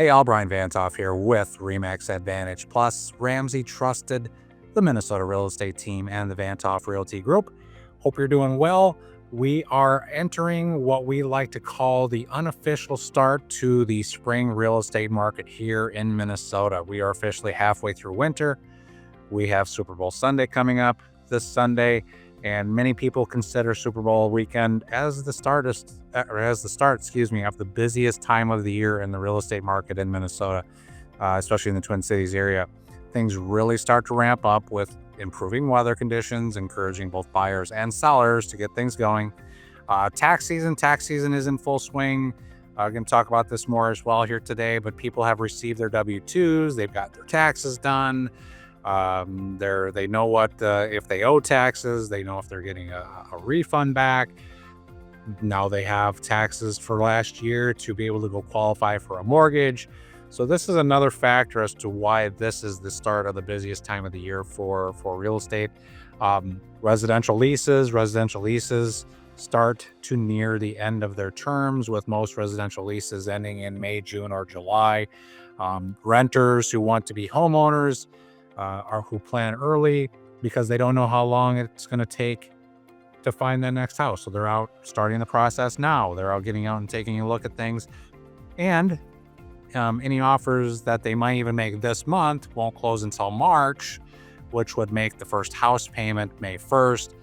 Hey, all, Bryan VantHof here with RE/MAX Advantage Plus. Ramsey trusted the Minnesota real estate team and the VantHof Realty Group. Hope you're doing well. We are entering what we like to call the unofficial start to the spring real estate market here in Minnesota. We are officially halfway through winter. We have Super Bowl Sunday coming up this Sunday, and many people consider Super Bowl weekend as the start, of the busiest time of the year in the real estate market in Minnesota, especially in the Twin Cities area. Things really start to ramp up with improving weather conditions, encouraging both buyers and sellers to get things going. Tax season is in full swing. I'm going to talk about this more as well here today, but people have received their W-2s. They've got their taxes done. They know what if they owe taxes, they know if they're getting a refund back. Now they have taxes for last year to be able to go qualify for a mortgage. So this is another factor as to why this is the start of the busiest time of the year for real estate. Residential leases start to near the end of their terms, with most residential leases ending in May, June, or July. Renters who want to be homeowners or who plan early because they don't know how long it's going to take to find their next house. So they're out starting the process now. They're out getting out and taking a look at things. And any offers that they might even make this month won't close until March, which would make the first house payment May 1st,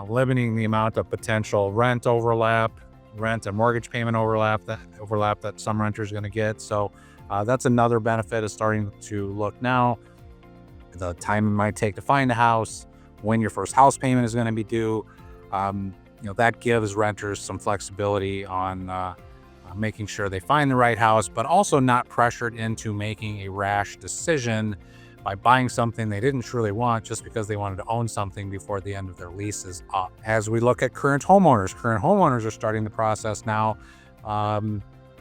limiting the amount of potential rent and mortgage payment overlap that some renters are going to get. So that's another benefit of starting to look now. The time it might take to find a house, when your first house payment is going to be due, that gives renters some flexibility on making sure they find the right house, but also not pressured into making a rash decision by buying something they didn't truly want just because they wanted to own something before the end of their lease is up. As we look at current homeowners are starting the process now.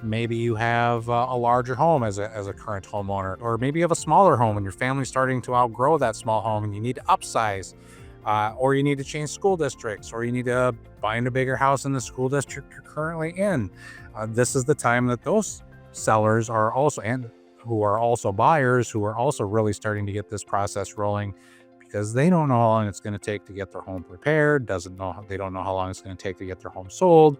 Maybe you have a larger home as a current homeowner, or maybe you have a smaller home and your family's starting to outgrow that small home and you need to upsize, or you need to change school districts, or you need to find a bigger house in the school district you're currently in. This is the time that those sellers are also, and who are also buyers, who are also really starting to get this process rolling, because they don't know how long it's going to take to get their home prepared, they don't know how long it's going to take to get their home sold,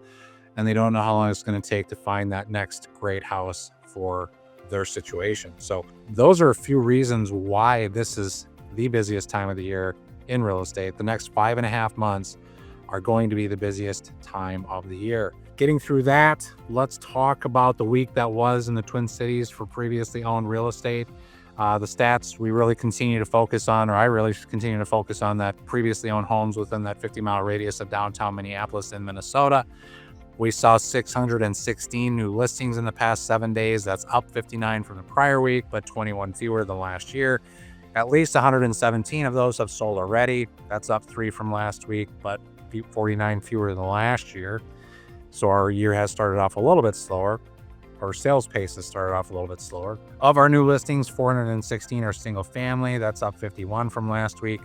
and they don't know how long it's going to take to find that next great house for their situation. So those are a few reasons why this is the busiest time of the year in real estate. The next 5.5 months are going to be the busiest time of the year. Getting through that, let's talk about the week that was in the Twin Cities for previously owned real estate. The stats we really continue to focus on, or I really continue to focus on, that previously owned homes within that 50-mile radius of downtown Minneapolis in Minnesota. We saw 616 new listings in the past 7 days. That's up 59 from the prior week, but 21 fewer than last year. At least 117 of those have sold already. That's up 3 from last week, but 49 fewer than last year. So our year has started off a little bit slower. Our sales pace has started off a little bit slower. Of our new listings, 416 are single family. That's up 51 from last week.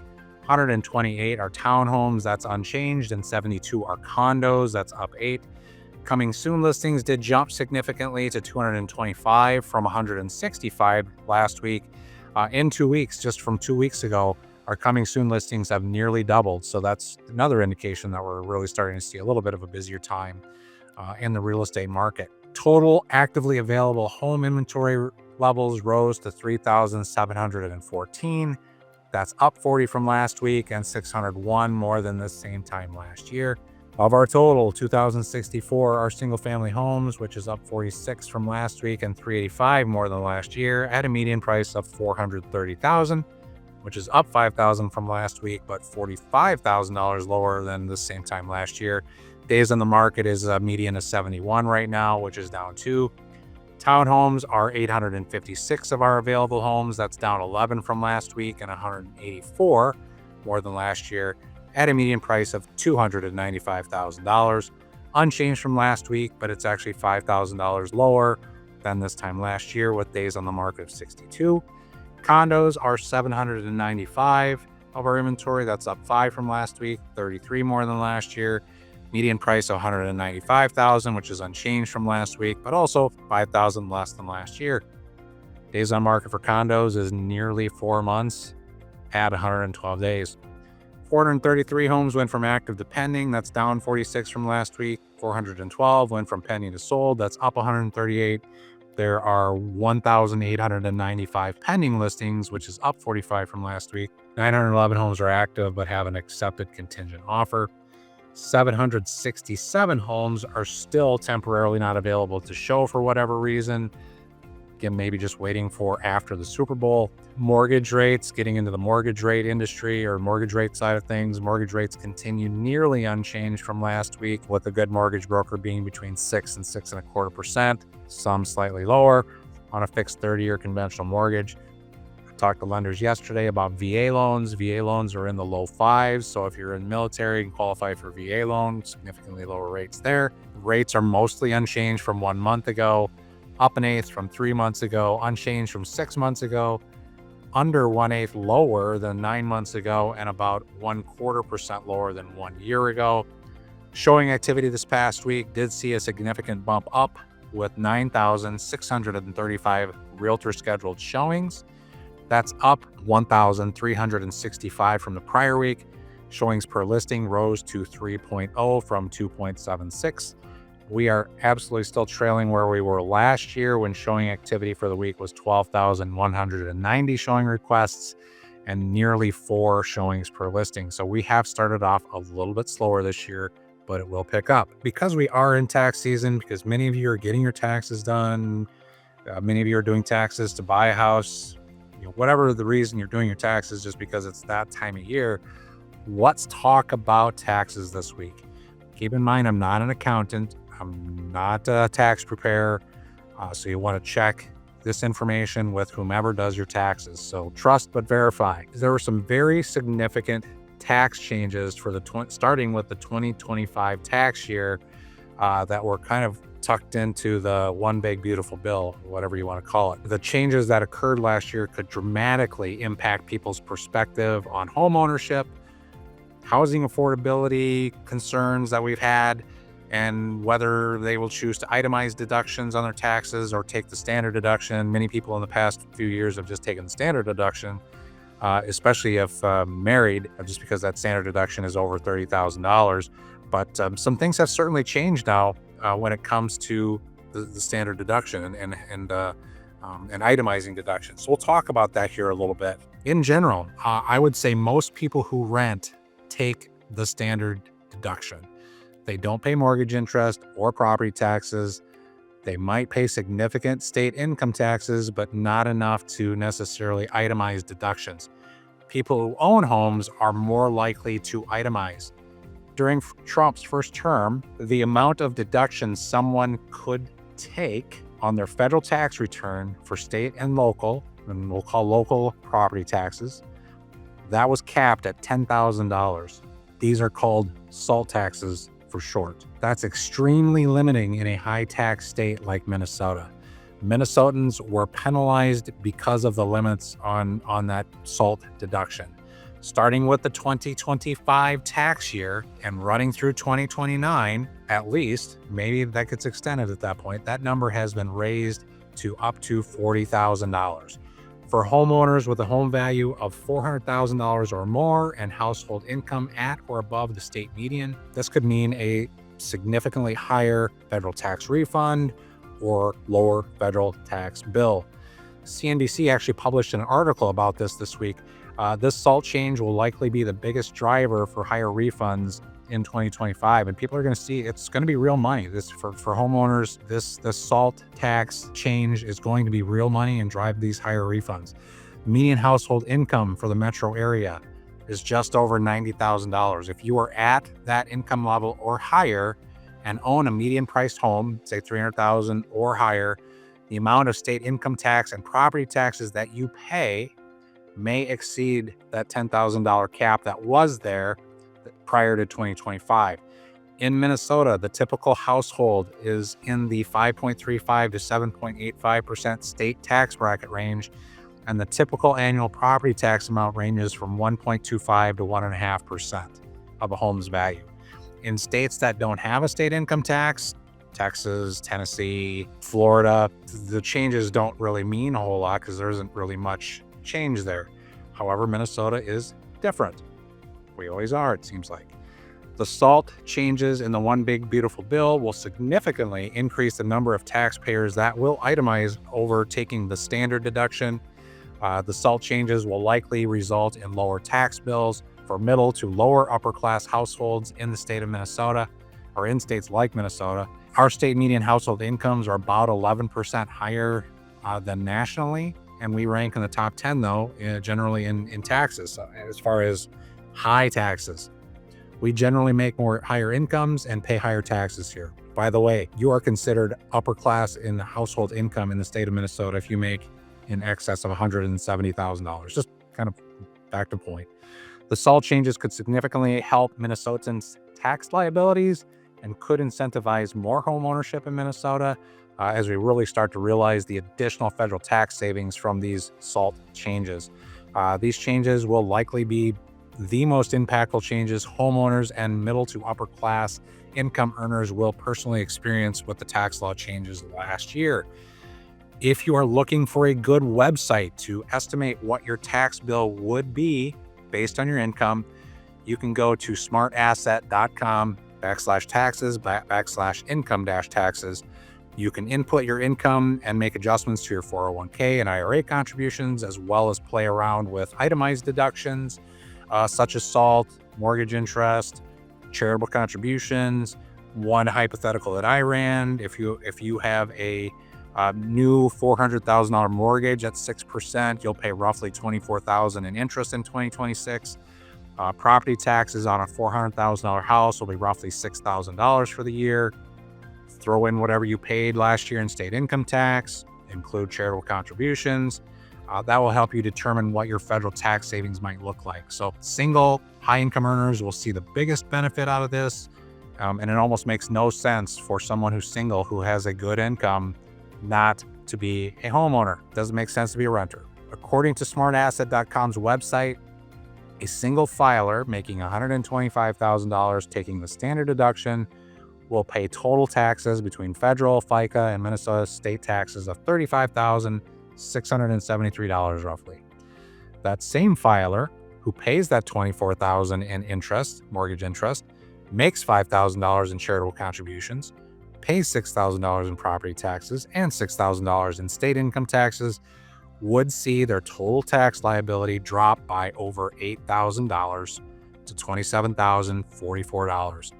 128 are townhomes. That's unchanged. And 72 are condos. That's up 8. Coming soon listings did jump significantly to 225 from 165 last week. In 2 weeks, just from 2 weeks ago, our coming soon listings have nearly doubled. So that's another indication that we're really starting to see a little bit of a busier time in the real estate market. Total actively available home inventory levels rose to 3,714. That's up 40 from last week and 601 more than the same time last year. Of our total, 2,064 are single-family homes, which is up 46 from last week and 385 more than last year, at a median price of $430,000, which is up $5,000 from last week, but $45,000 lower than the same time last year. Days on the market is a median of 71 right now, which is down 2. Townhomes are 856 of our available homes. That's down 11 from last week and 184 more than last year, at a median price of $295,000. Unchanged from last week, but it's actually $5,000 lower than this time last year, with days on the market of 62. Condos are 795 of our inventory. That's up 5 from last week, 33 more than last year. Median price $195,000, which is unchanged from last week, but also $5,000 less than last year. Days on market for condos is nearly 4 months at 112 days. 433 homes went from active to pending. That's down 46 from last week. 412 went from pending to sold. That's up 138. There are 1,895 pending listings, which is up 45 from last week. 911 homes are active but have an accepted contingent offer. 767 homes are still temporarily not available to show for whatever reason. Again, maybe just waiting for after the Super Bowl. Mortgage rates, getting into the mortgage rate industry or mortgage rate side of things. Mortgage rates continue nearly unchanged from last week, with a good mortgage broker being between 6 and 6.25%, some slightly lower on a fixed 30-year conventional mortgage. I talked to lenders yesterday about VA loans. VA loans are in the low 5s. So if you're in the military, you can qualify for VA loan, significantly lower rates there. Rates are mostly unchanged from 1 month ago. Up 1/8 from 3 months ago, unchanged from 6 months ago, under 1/8 lower than 9 months ago, and about 1/4% lower than 1 year ago. Showing activity this past week did see a significant bump up with 9,635 realtor scheduled showings. That's up 1,365 from the prior week. Showings per listing rose to 3.0 from 2.76. We are absolutely still trailing where we were last year when showing activity for the week was 12,190 showing requests and nearly 4 showings per listing. So we have started off a little bit slower this year, but it will pick up. Because we are in tax season, because many of you are getting your taxes done, many of you are doing taxes to buy a house, whatever the reason you're doing your taxes, just because it's that time of year, let's talk about taxes this week. Keep in mind, I'm not an accountant. I'm not a tax preparer, so you want to check this information with whomever does your taxes. So trust but verify. There were some very significant tax changes for starting with the 2025 tax year that were kind of tucked into the one big beautiful bill, whatever you want to call it. The changes that occurred last year could dramatically impact people's perspective on home ownership, housing affordability concerns that we've had, and whether they will choose to itemize deductions on their taxes or take the standard deduction. Many people in the past few years have just taken the standard deduction, especially if married, just because that standard deduction is over $30,000. But some things have certainly changed now when it comes to the standard deduction and itemizing deductions. So we'll talk about that here a little bit. In general, I would say most people who rent take the standard deduction. They don't pay mortgage interest or property taxes. They might pay significant state income taxes, but not enough to necessarily itemize deductions. People who own homes are more likely to itemize. During Trump's first term, the amount of deductions someone could take on their federal tax return for state and local, and we'll call local property taxes, that was capped at $10,000. These are called SALT taxes for short. That's extremely limiting in a high tax state like Minnesota. Minnesotans were penalized because of the limits on that SALT deduction. Starting with the 2025 tax year and running through 2029, at least, maybe that gets extended at that point, that number has been raised to up to $40,000. For homeowners with a home value of $400,000 or more and household income at or above the state median, this could mean a significantly higher federal tax refund or lower federal tax bill. CNBC actually published an article about this week. This SALT change will likely be the biggest driver for higher refunds in 2025, and people are going to see it's going to be real money. This for homeowners, this SALT tax change is going to be real money and drive these higher refunds. Median household income for the metro area is just over $90,000. If you are at that income level or higher and own a median priced home, say $300,000 or higher, the amount of state income tax and property taxes that you pay may exceed that $10,000 cap that was there prior to 2025. In Minnesota, the typical household is in the 5.35 to 7.85% state tax bracket range, and the typical annual property tax amount ranges from 1.25 to 1.5% of a home's value. In states that don't have a state income tax, Texas, Tennessee, Florida, the changes don't really mean a whole lot because there isn't really much change there. However, Minnesota is different. We always are, it seems like. The SALT changes in the One Big Beautiful Bill will significantly increase the number of taxpayers that will itemize over taking the standard deduction. The SALT changes will likely result in lower tax bills for middle to lower upper class households in the state of Minnesota, or in states like Minnesota. Our state median household incomes are about 11% higher than nationally, and we rank in the top 10 though, generally in taxes, as far as high taxes. We generally make higher incomes and pay higher taxes here. By the way, you are considered upper class in household income in the state of Minnesota if you make in excess of $170,000. Just kind of back to point. The SALT changes could significantly help Minnesotans' tax liabilities and could incentivize more home ownership in Minnesota as we really start to realize the additional federal tax savings from these SALT changes. These changes will likely be the most impactful changes homeowners and middle to upper class income earners will personally experience with the tax law changes last year. If you are looking for a good website to estimate what your tax bill would be based on your income, you can go to smartasset.com/taxes/income-taxes. You can input your income and make adjustments to your 401k and IRA contributions, as well as play around with itemized deductions, such as SALT, mortgage interest, charitable contributions. One hypothetical that I ran, if you have a new $400,000 mortgage at 6%, you'll pay roughly $24,000 in interest in 2026. Property taxes on a $400,000 house will be roughly $6,000 for the year. Throw in whatever you paid last year in state income tax, include charitable contributions. That will help you determine what your federal tax savings might look like. So single high-income earners will see the biggest benefit out of this, and it almost makes no sense for someone who's single who has a good income not to be a homeowner. Doesn't make sense to be a renter. According to smartasset.com's website, a single filer making $125,000 taking the standard deduction will pay total taxes between federal, FICA, and Minnesota state taxes of $35,673 roughly. That same filer who pays that $24,000 in interest, mortgage interest, makes $5,000 in charitable contributions, pays $6,000 in property taxes and $6,000 in state income taxes, would see their total tax liability drop by over $8,000 to $27,044.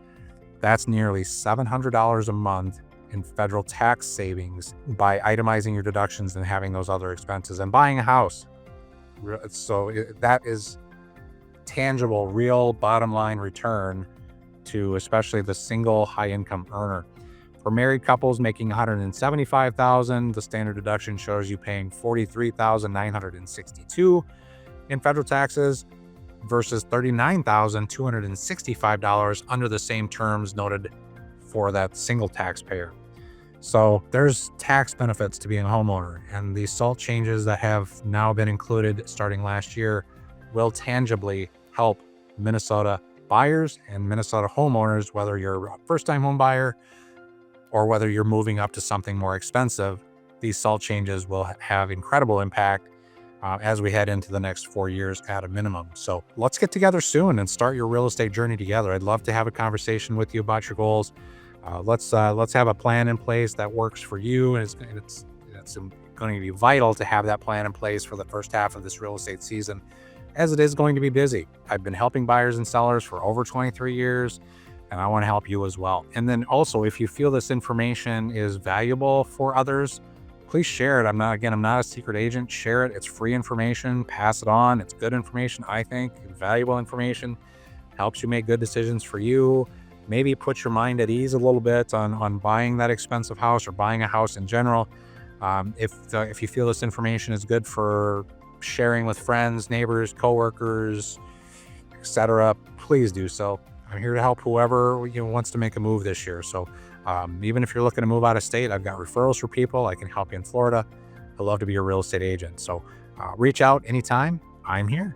That's nearly $700 a month in federal tax savings by itemizing your deductions and having those other expenses and buying a house. So that is tangible, real bottom line return to especially the single high income earner. For married couples making $175,000, the standard deduction shows you paying $43,962 in federal taxes versus $39,265 under the same terms noted for that single taxpayer. So there's tax benefits to being a homeowner, and these SALT changes that have now been included starting last year will tangibly help Minnesota buyers and Minnesota homeowners, whether you're a first-time home buyer or whether you're moving up to something more expensive. These SALT changes will have incredible impact as we head into the next 4 years at a minimum. So let's get together soon and start your real estate journey together. I'd love to have a conversation with you about your goals. Let's have a plan in place that works for you. And it's going to be vital to have that plan in place for the first half of this real estate season, as it is going to be busy. I've been helping buyers and sellers for over 23 years, and I want to help you as well. And then also, if you feel this information is valuable for others, please share it. I'm not a secret agent. Share it. It's free information. Pass it on. It's good information, I think. Valuable information. Helps you make good decisions for you. Maybe put your mind at ease a little bit on buying that expensive house or buying a house in general. If you feel this information is good for sharing with friends, neighbors, coworkers, etc., please do so. I'm here to help whoever wants to make a move this year. So even if you're looking to move out of state, I've got referrals for people. I can help you in Florida. I'd love to be your real estate agent. So reach out anytime. I'm here.